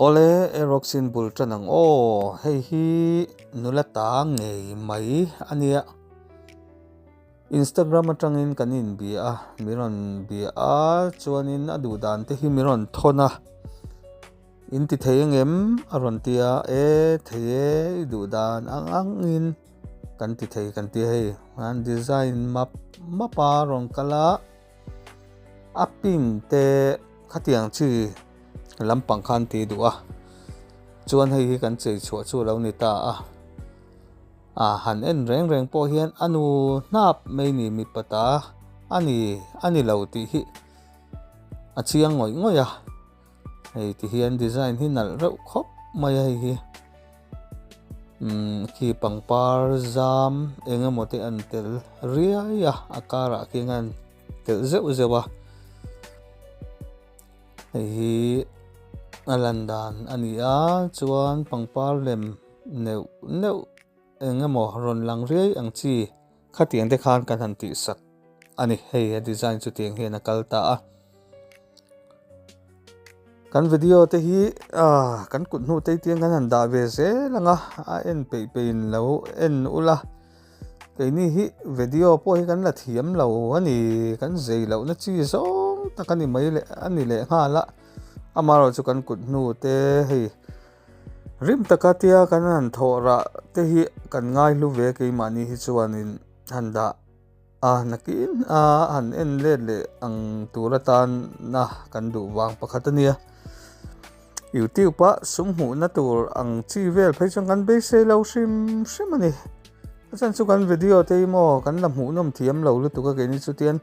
Ole eroxin bultanang hei hi nulata ngei mai ania Instagram atangin kanin bia miron bia chuanin adu dan te hi miron thona inti theyengem arontia theye du dan angin kan ti thei kan ti hei han design mapa rong kala aping te khatiang chi lampang khan ti duwa chuan hei hi kan chei chhuah chu lo ni ta han en reng po hian anu nap mai ni mi pata ani lo ti hi achiang ngoi hei ti hian design hi nal reuh khop mai hei hi ki pangpar zam engemote an tel ria akara kingan tel zewa hei alandan ania chuan pangpar lem neu engemaw ron lang riai ang chi khatiang te khan kan han ti sak ani hei design chu tiang hian a kalta kan video te hi kan kut nu te tiang kan han da ve se langa en pe in lo en ula ke ni hi video po hi kan la thiam lo ani kan zei lo na chi zong takani mai le ani le hala amaro chu kan kut nu te hei rim takatia kan han thora te hi kan ngai lu ve ke mani hi chuanin handa nakin han en le ang turatan na kan du wang pakhatania YouTube pa sumhu na tur ang chi vel phei chang kan be se lo shim ani achan chu kan video te mo kan lam hu nom thiam lo lu tu ka ke ni chu tian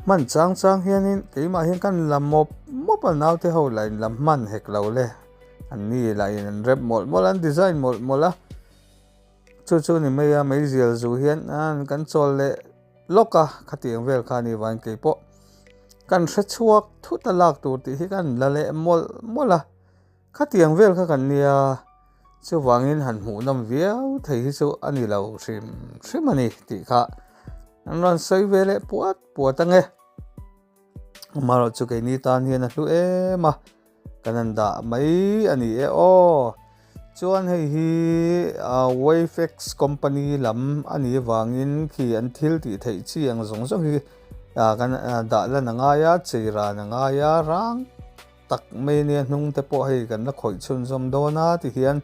man chang hianin ke ma hian kan lam mop naw te ho line lam man hek lo le ani line an rep mol an design mola chu ni mai zial zu hian an kan chol le loka khatiang vel khani wan ke po kan hre chuak thu talak tur ti hi kan la le mola khatiang vel kha kan nia chu wangin han hu nam viau thei hi chu ani lo shim ani ti kha an ron sei vele puat ange maro chu ke ni tan hian a hlu ema kananda mai ani chuan hei hi Wayfex company lam ani wangin khi an thil ti thei chi ang zong hi kan da la nanga ya cheira nanga ya rang tak mai ne hnung te po hei kan na khoi chun zom dona ti hian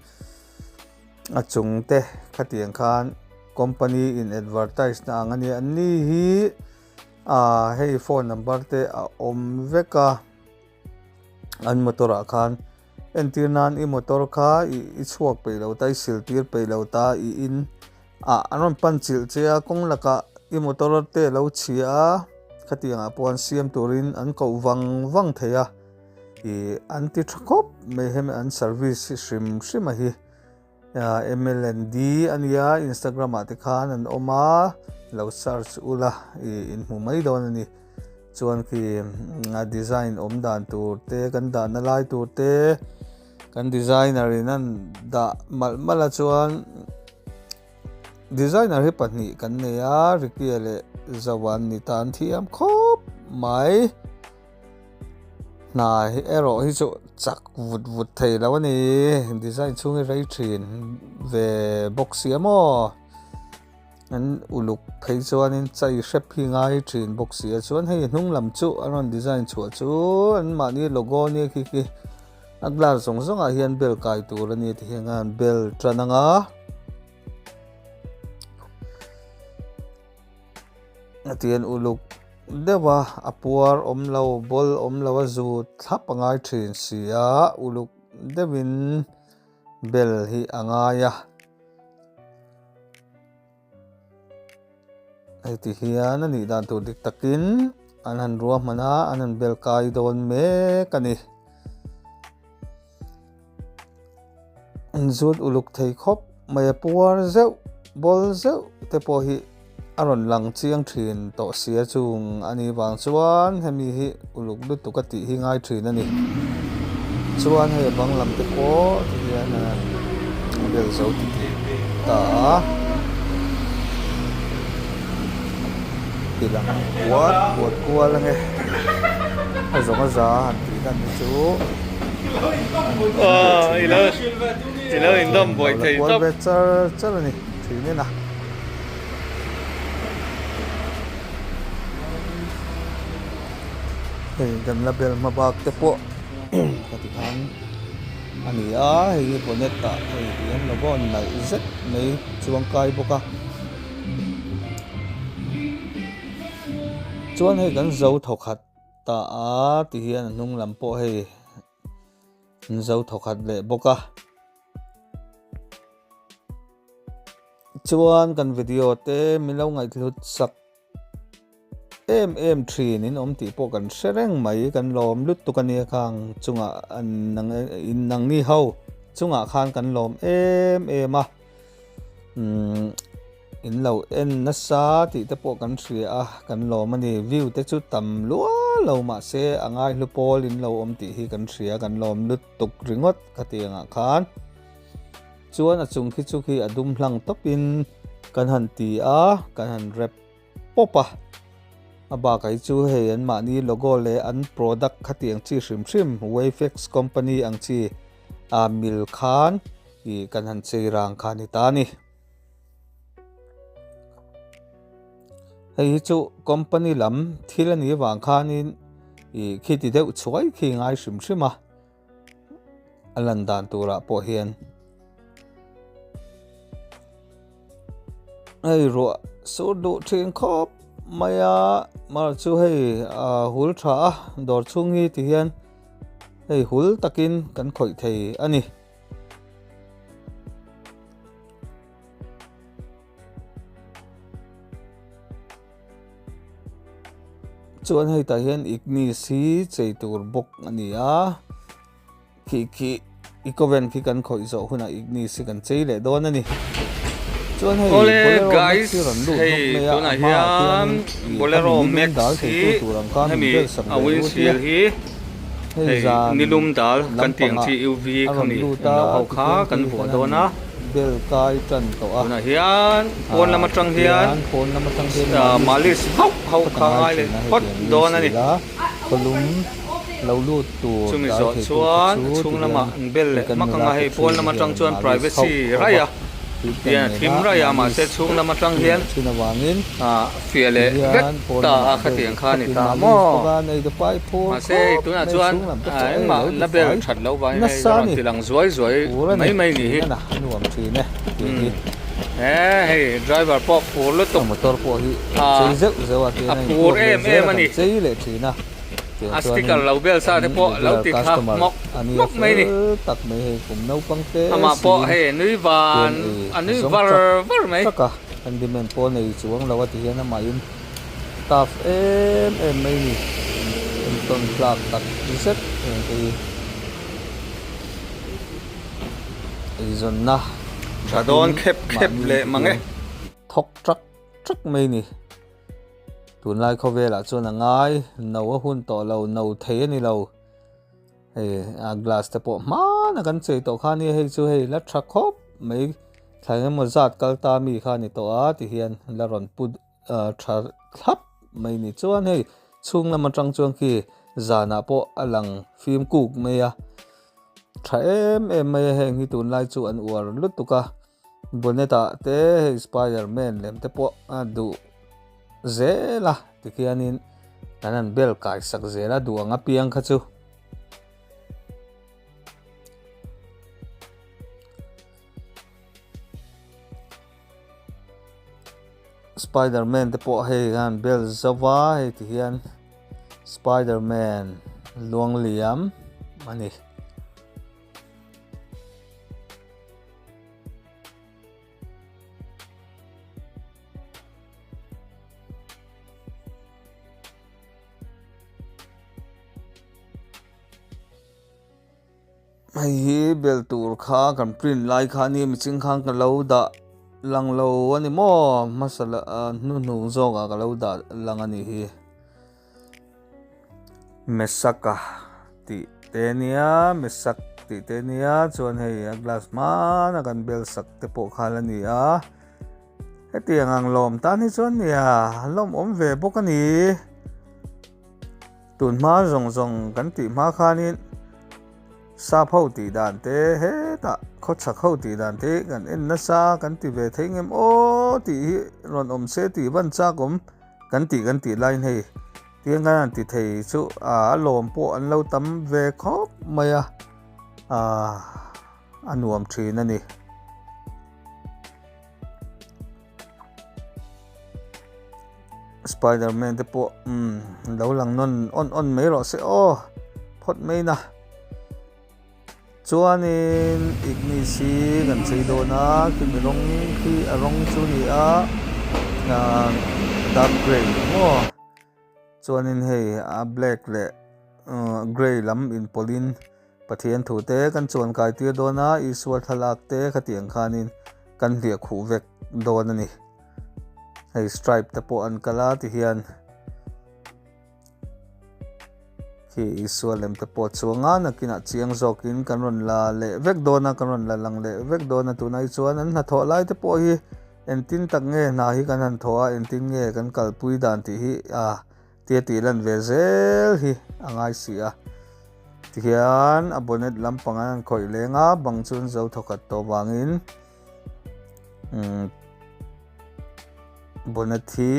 achung te khatiang khan company in advertise na angani anni hi hei phone number te om veka an motora khan entirnan I motor kha I chuak pe lo tai siltir pe lo ta I in anon panchil chea kong laka I motor te lo chia khatianga pon siam turin an ko wang theya anti thakop mehem an service shrim hi MLND ania Instagram ate khan an oma lo search ula in humai don ani chuan ki design dan tur te kan da na lai tur te kan designer in an da mala chuan designer hi pahnih kan neya rikiale Zawng ni tan thiam khop mai na hi ero hi chu chak vut thei lo ani design chung rei thin ve box amo an uluk phei chuan in chai hrep hi ngai thin box ya chuan hei hnung lam chu aron design chua chu an mani logo ni ki aglar zong a hian bel kai tur ani ti hengan bel trananga atien uluk dewa apuar omlo bol omlo zu thlap angai thin sia uluk devin bel hi angaya ti hian ani dan tur dik takin anan ruam mana anan bel kai don me kani anzut uluk thei khop mai puar zeu bol zeu te po hi aron lang chiang thin to sia chung ani wang chuan hemi hi uluk lu tu ka ti hi ngai thin ani chuan hei bang lam te po ti hian bel zo ti ta tilang buat kual nge azong aza han ti dan chu Ilo indom boy thầy top về chở này thì nên à thì gần là bel mà bạc te po cái thì hắn anh ấy hay bonnet ta hay em là bon là rất mấy chuông cài boka chuan hay gần dấu thọc hạt ta thì hiện nung làm po hay dấu thọc hạt lệ boka chuan kan video te milo ngai thlut sak em3 nin om ti po kan sereng mai kan lom lut tu kan khang chunga an nang in nang ni ho chunga khan kan lom em a in lo en na sa ti te po kan thria a kan lom ani view te chu tam lo lo ma se angai lu pol in lo om ti hi kan thria kan lom lut tuk ringot khatinga khan chuan a chung khi chu khi adum hlang topin kan han ti a kan han rep popa aba kai chu he an ma ni logo le an product khatiang chi hrim Wayfix company ang chi a mil khan i kan han chei rang khan ta ni hei chu company lam thil ani wang khan in i khi ti deuh chuai khi ngai hrim a alan dan tura po hian ai ro so do train khop maya mar chu hei hul tha dor chungi ti hian hei hul takin kan khoi thei ani chuan hei ta hian ignis hi chei tur bok ani a khi ikoven khi kan khoi zo huna ignis kan chei le don ani Ole guys, hey, tuna hian Bolero Max hi hemi windshield hi hey nilum dal kan tiang chi UV khani no hau kha kan vo dona bel kai tran to a tuna hian pon lama tang hian malis hau kha ai le hot don ani kolum lo lu tu chumi zo chuan chung lama bel le makanga hei pon lama tang chuan privacy raya yeah, thim ra ya ma se chung lama tang hian china wangin fiale ta khatiang kha ni ta mo ma se tuna chuan ma label that lo vai nei ron tilang zoi mai ni hi nuam thi ne hey driver pop for lo to motor po hi chei zeu zewa te nei por em ani chei le thina sticker lo bel sa te po lo ti kha mok mai ni tak mai he kum no pang te ama po he nui van anui var mai ka andimen po nei chuang lawa ti hian ma in taf em mai ni ton plak tak set ei zon na chadon khep le mange thok trak mai ni tun lai kho vela chuan angai no hun to lo no thei ani lo hey a glass te po ma na kan chei to kha ni hei chu hei la thak khop mai thlai mo zat kal ta mi kha ni to a ti hian la ron put tha thap mai ni chuan hei chung lam atang chuang ki zana po alang film kuk mai a tha em mai heng hi tun lai chu an uar lut tuka boneta te hei Spider-Man lem te po du zela tikianin kanan bel kai sak zela duanga piang kha chu Spider-Man te po hei gan bel zawa hei tihian Spider-Man luang liam ani hi bel tur kha kan print lai kha ni miching khang ka lo da lang lo ani mo masala nu zonga ka lo da lang ani hi mesaka ti tenia mesak ti tenia chuan hei a glass ma na kan bel sak te po khalani a hetiang ang lom ta ni chuan nia lom om ve bok ani tun ma zong kan ti ma khanin sa phau ti dan te he ta kho chha khau ti dan te kan en na sa kan ti ve thei ngem o ti ron om se ti ban cha kom kan ti line hei tiếng ngan ti thei chu lom po an lo tam ve khop maya anuam thin ani Spider-Man te po lo lang non on mai ro se phot mai na chuanin ignisi kan sei do na ki mirong khi arong chu ni dark gray chuanin hei black le gray lam in polin pathian thu te kan chuan kai tir do na iswar thalak te khatiang khanin kan hlia khu vek don ani hei stripe te po an kala ti hian ki iswar lem te po chuanga nakina chiang zokin kan ron la le vek dona kan ron la lang le vek dona tunai chuan an na tho lai te po hi entin tak nge na hi kan han thoa entin nge kan kalpui dan ti hi tia ti lan ve zel hi angai sia ti hian a bonnet lampangan an khoi lenga bang chun zo thokat to wangin bonnet hi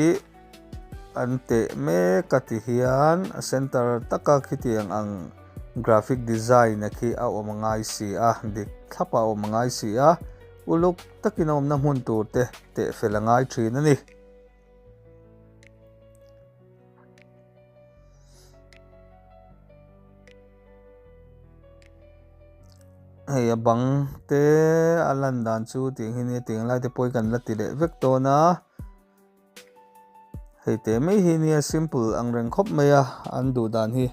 ante me kati hian center taka khitiang ang graphic design khi a omangai sia dik thapa omangai sia uluk takinom na mun tur te felangai thin ani hei bang te alan dan chu ting hini ting lai te poi kan la ti le vek to na hei te mai hi ni simple ang reng khop maya an du dan hi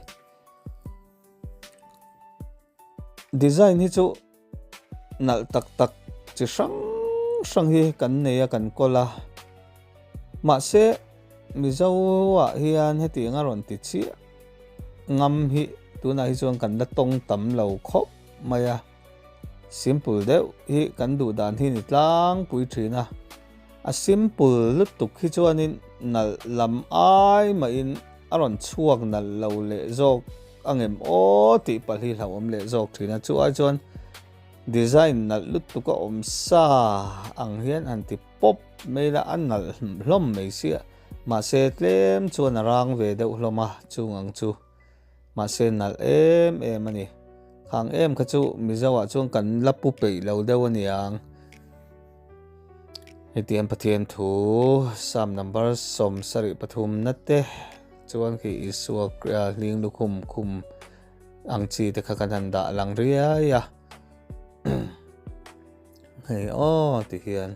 design hi chu nal tak chi sang hi kan neya kan kola ma se mi zawa hian heti ngaron ti chi ngam hi tuna hi chuan kan la tong tam lo khop maya simple deuh hi kan du dan hi ni tlang pui thina a simple lutuk hi chuanin nal lam ai ma in aron chuak nal lo le zok angem o ti pali hlawm le zok thina chu ai chuan design nal lutuka om sa ang hian an ti pop meila an nal hlom mai sia ma se tlem chuan arang ve deuh hloma chungang chu ma se nal em ani khang em kha chu mizawa chuang kan lapu pei lo deuh ani ang hetiam pathian thu sam number som sari pathum nate chuan ki iswa ling lukhum khum ang chi te kha kan han da lang ria ya hei ti hian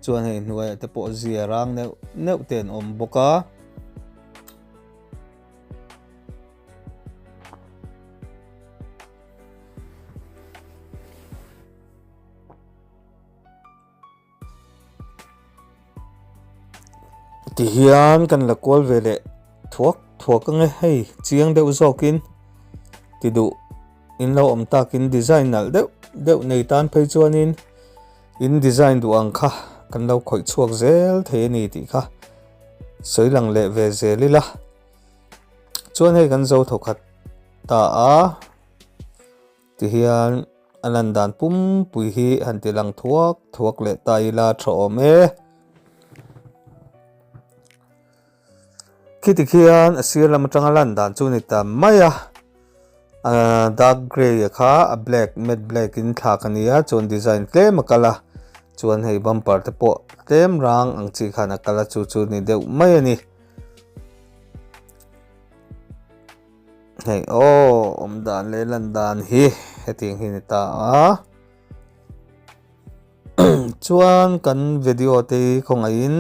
chuan hei hnuai te po zia rang neu ten om boka ti hian kan la kol vele thuak nge hei chiang deuh zokin ti du in lo om takin design nal deuh nei tan phei chuanin in design du ang kha kan lo khoi chuak zel the ni ti kha soilang le ve zelila chuan hei kan zo thokhat ta ti hian alan dan pum pui hi han ti lang thuak le tai la thom kiti khian asir lam atanga lan dan chu ni tam maya dark gray kha a black matte black in thla kania chon design tle makala chuan hei bumper te po tlem rang ang chi khana kala chu ni deuh mai ani hei om dan le lan dan hi heting hi ni ta chuan kan video te khongain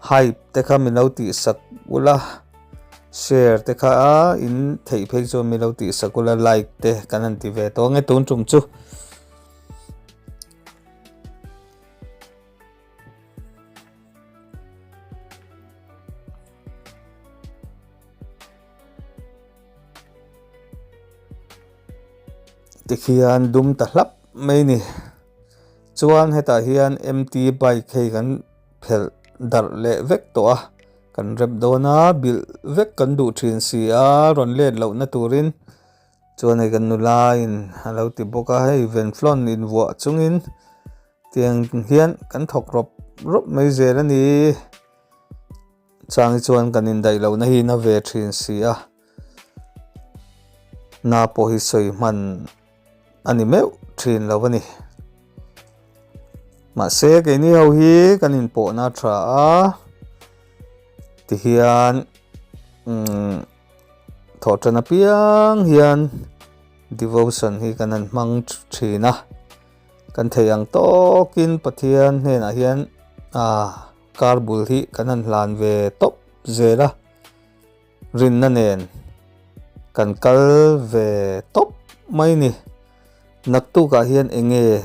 hype te kha milo ti sak ula share te kha in thei phei chu milo ti sakula like te kanan ti ve to nge tun chum chu te khian dum ta hlap mai ni chuan heta hian MT bike hei kan phel dar le vek to kan rep dona bil vek kan du thin sia ron le lo na turin chuan hei kan nu la in alo ti boka hei venflon in wa chungin tiang hian kan thok rop mai zel ani chang chuan kan in dai lo na hi na ve thin si a na po hi soi man ani meu thin lo ani ma se ke ni ho hi kan in po na tra a ti hian thotana piang hian devotion hi kan an mang thina kan theyang tokin pathian hena hian karbul hi kan an hlan ve top zela rin na nen kan kal ve top mai ni naktu ka hian enge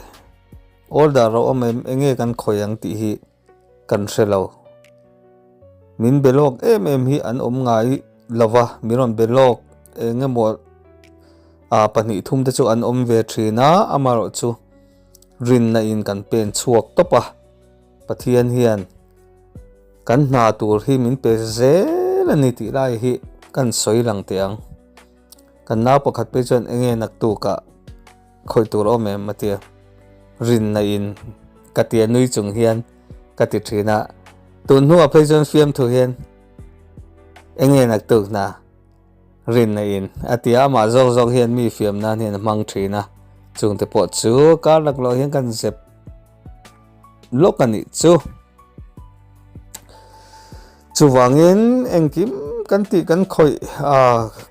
order ro amem enge kan khoyang ti hi kan selo min belok em hi an ngai lova miron belok enge mo pani thum te chu an ve thina amaro chu rin na in kan pen chuak topa pathian hian kan na tur hi min pe zel ani ti lai hi kan soi lang tiang kan na pakhat pe chon enge naktu ka khoi tur omem matia rin na in katia nui chung hian kati thina tun hu a phaijon fiam thu hian enge naktu na rin na in atia ma zog hian mi fiam na hian mang thina chung te po chu kar lak lo hian kan zep lokani chu wangin engkim kan ti kan khoi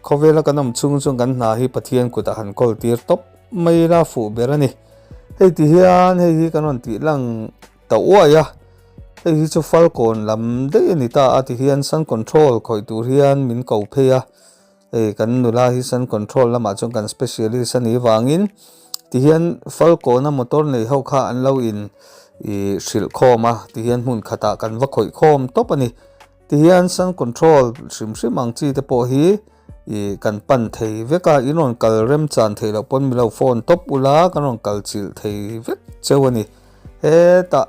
khovela kanom chung kan na hi pathian ku ta han kol tir top mai la fu berani hei ti hian hei hi kanon ti lang ta ya hei hi chu falcon lam de ni ta ati hian sun control khoi tur hian min ko pheya hei kan nula hi sun control lama chung kan specialist ani wangin ti hian falcon a motor nei ho kha an lo in shil khawm a ti hian hun khata kan va khoi khawm top ani ti hian sun control shrim ang chi te po hi kan pan thei veka inon kal rem chan thei lo pon milo phone top ula kanon kal chil thei vek chewani he ta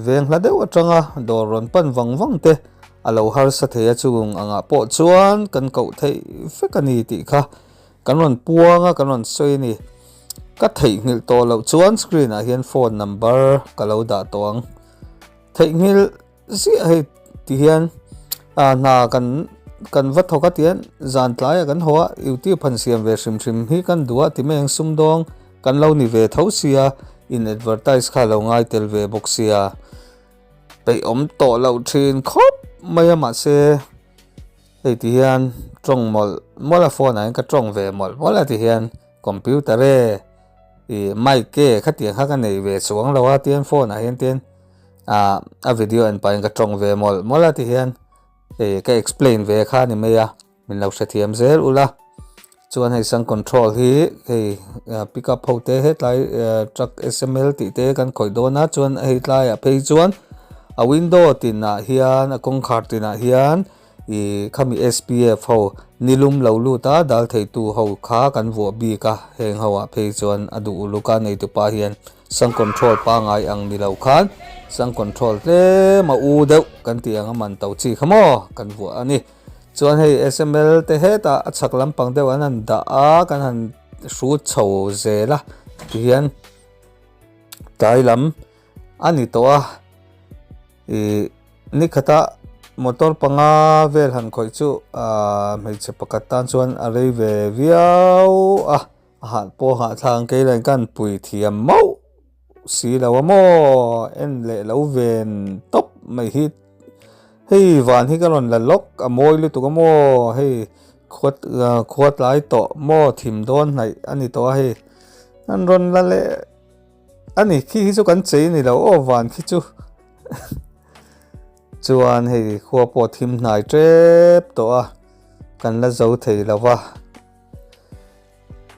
veng hla deuh atanga doron pan wang te alo har sa theya chung anga po chuan kan ko thei vekani ti kha kanon puanga kanon soi ni ka thei ngil to lo chuan screen a hian phone number kalo da tawng thei ngil si hei ti hian na kan va thoka tian zan tlai kan hoa uti phan siam ve shrim hi kan duwa ti meng sum dong kan lo ni ve thosia in advertise kha lo ngai tel ve boxia pe om to lo thin khop maya ma se hei ti hian trong mola phone an ka trong ve mola ti hian computer mic ke khatiang kha kan nei ve chuang lo wa tian phone a hian tian a video an pa ka trong ve mola ti hian ka explain ve kha ni meya min lo sathiam zel ula chuan hei sang control hi hei pick up hote he tlai truck sml ti te kan khoi dona chuan hei tlai a phei chuan a window tin a hian a kong khar tin a hian khami spf ho nilum lo lu ta dal thei tu ho kha kan vo bi ka heng ho a phei chuan adu luka nei tu pa hian sang control pa ngai ang ni lo khan sang control te ma u deuh kan ti anga man to chi khamo kan vo ani chuan hei sml te he ta achak lampang deuh an da a kan han shu chho zela hian tailam ani to a ni khata motor panga vel han khoi chu mai che pakatan chuan a rei ve viau han po ha thang ke len kan pui thiam mau si lo mo en le lo ven top mai hi hei van hi kan la lok a moi lu tu mo hei khot lai to mo thim don nai ani to hei an ron la le ani khi hi chu kan chei ni lo o van khi chu chuan hei khuwa po thim hnai trep to a kan la zo thei lawa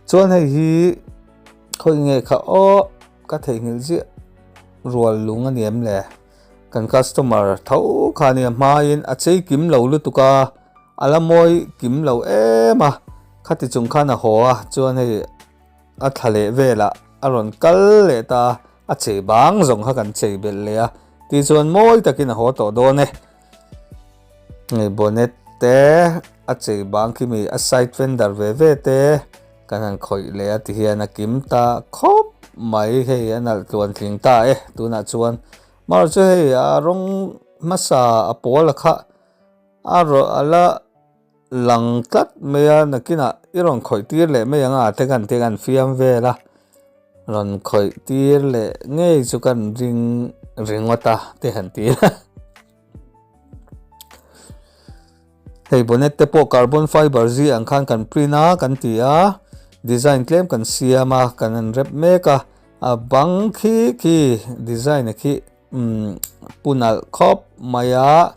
chuan hei hi khoi nge kha o ka thei ngil ji rual lung aniam le kan customer tho khani ma in a chei kim lo lu tuka alamoi kim lo ema khati chung khana ho a chuan hei a thale vela aron kal le ta a chei bang zong ha kan chei bel le a ti chuan moi takin a ho to do ne ngai bonnet te a chei bang khi mi a side fender ve te kan han khoi le ti hian a kim ta khop mai hei anal tuan thling ta tuna chuan mar chu hei a rong masa a pawl kha a ro ala lang tlat mea nakina irong khoi tir le me anga te kan fiam ve la ron khoi tir le ngei chu kan ringwata te han tir hei bonnet te po carbon fiber zi ang khan kan prina kan tia design claim kan siama kan an rep meka a bang khi design khi punal khop maya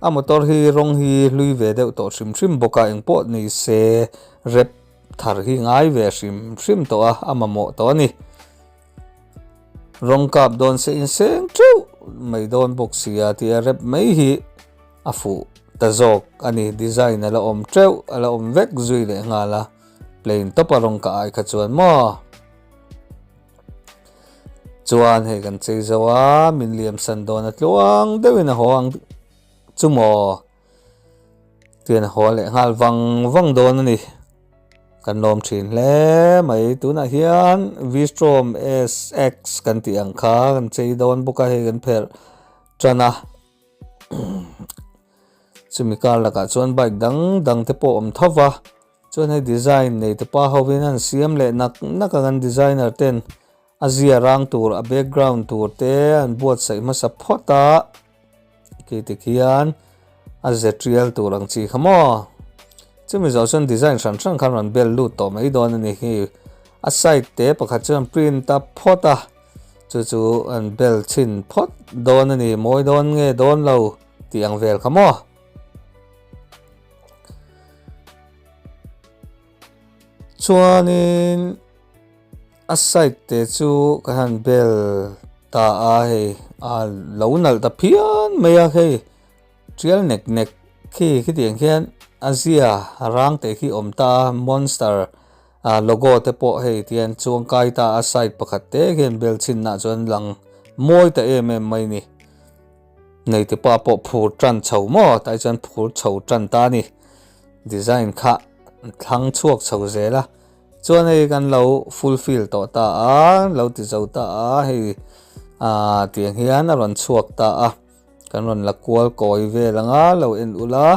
a motor hi rong hi lui ve deuh to hrim boka eng po ni se rep thar hi ngai ve hrim to a amamo to ni rong kap don se in seng tru mai don boxia tia rep mai hi afu tazok ani design ala om treu ala om vek zui le ngala plain to parong ka ai khachuan mo chuan he kan chei zawa min liam san don atluang deuin a hoang chumo tian ho le ngal wang don ani kan lom thin le mai tuna hian V-Strom SX kan ti ang kha kan chei don boka he kan pher trana chumikal laka chuan bike dang te po om thova chuan he design nei te pa hovin an siam le nak kan designer ten azia rang tur a background tur te an buat sai ma sapota ke te khian a zetrial turang chi khamo chumi zawson design san khan ran bel lu to mai don ani hi a side te pakhat chuan print ta phota chu an bel chin phot don ani moi don nge don lo tiang vel khamo chuanin a side te chu kan bel ta a he a lo nal ta phian meya he trial nek khi tiang khian azia rang te khi omta monster logo te po he tian chuang kai ta a side pakhat te gen bel chin na chuan lang moi ta mai ni nei te pa po phur tran chho mo tai chuan phur chho tran ta ni design kha thlang chuak chho zela chuan hei kan lo fulfill to ta a lo ti zo ta a hei tiang hian a ron chuak ta a kan ron la kual koi ve langa lo en ula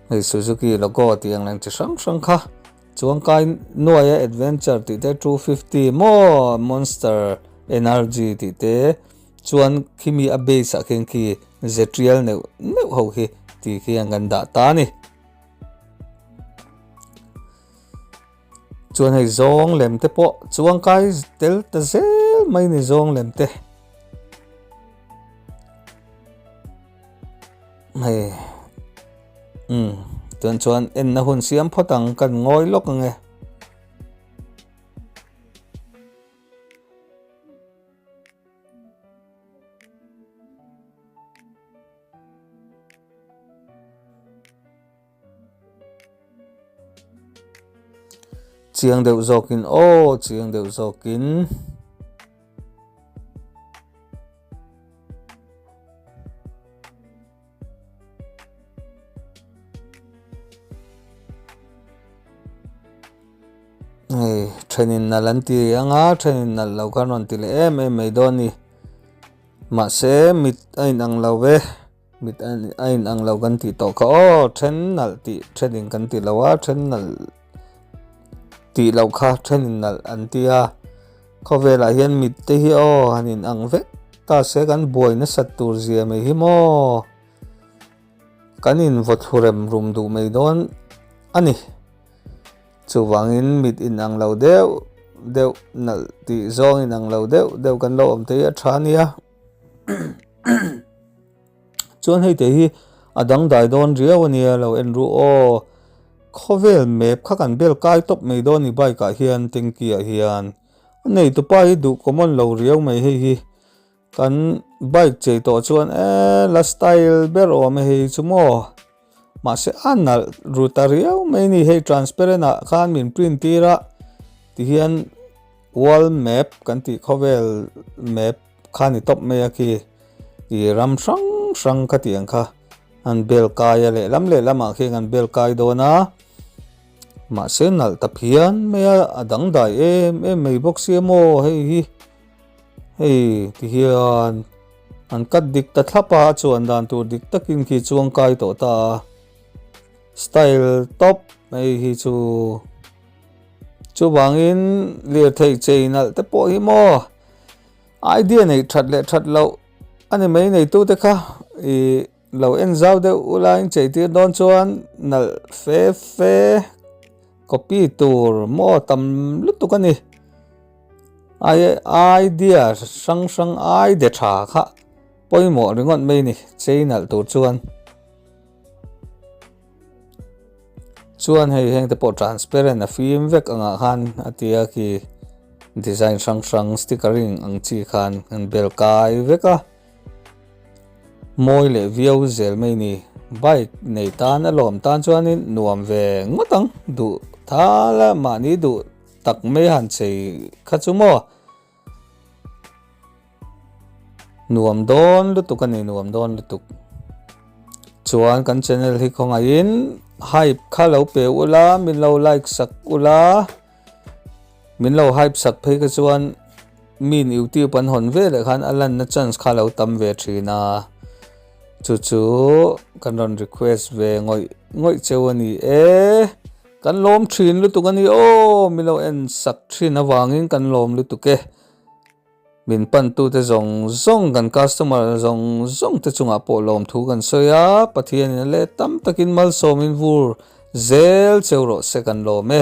hei Suzuki logo tiang lang chi sang kha chuang kai noya adventure ti te 250 mo monster energy ti te chuan khimi a base a khen ki zetrial ne ho hi ti khi ang da ta ni chuan hei Zawng lem te po chuang kai tel ta zel mai ni Zawng lem te hei chuan en na hun siam photang kan ngoi lok nge chiang deuh zokin chiang deuh zokin trenin nalanti anga trenin nal lo kan ron ti le mai doni ma se mit ain ang lo ve mit ain ang lo kan ti to kha tren nal ti trenin kan ti lawa tren nal ti lo kha trenin nal an tia khovela hian mit te hi hanin ang ve ta se kan boi na satur zia mai hi mo kanin vot hurem rum du mai don ani chuwangin mit in ang lo deuh nal ti Zawng in ang lo deuh kan lo om te a thania chuan hei te hi adang dai don riaw ania lo en ru khovel map kha kan bel kai top mai don ni bai ka hian tengki a hian nei to pa hi du common lo riaw mai hei hi kan bike chei to chuan la style ber o me hei chumo ma se anal rutario mai ni hei transparent a khan min print tira ti hian wall map kan ti khovel map khani top me ki ti ram sang kha ti ang kha an bel kai le lam khi an bel kai do na ma se nal ta phian me adang dai mei box mo hei ti hian an kat dik ta thlapa chuan dan tur dik takin khi chuang kai to ta style top mai hi chu bangin Hlir thei cheinal te po hi mo idea nei that lo ani mai nei tu te kha lo en zau de ulain cheiti don chuan nal fe copy tur mo tam lutuk ani idea sang ai de tha kha poimo ringon mai ni cheinal tur chuan hei heng te po transparent a film vek anga khan atia ki design sang stickering ang chi khan an bel kai veka moi le view zel mai ni bike nei tan a lom tan chuanin nuam ve ngotang du thala mani du tak me han chei khachumo nuam don lutuk ani nuam don lutuk chuan kan channel hi khonga in hype khalo pe ula min lo like sak ula min lo hype sak phei ka chuan min youtube an hon ve le khan alan na chance khalo tam ve thina chu kan ron request ve ngoi chewani kan lom thin lutuk ani min lo en sak thin awangin kan lom lutuke min pan tu te zong kan customer zong te chunga po lom thu kan soya pathian le tam takin mal somin vur zel chewro second lo me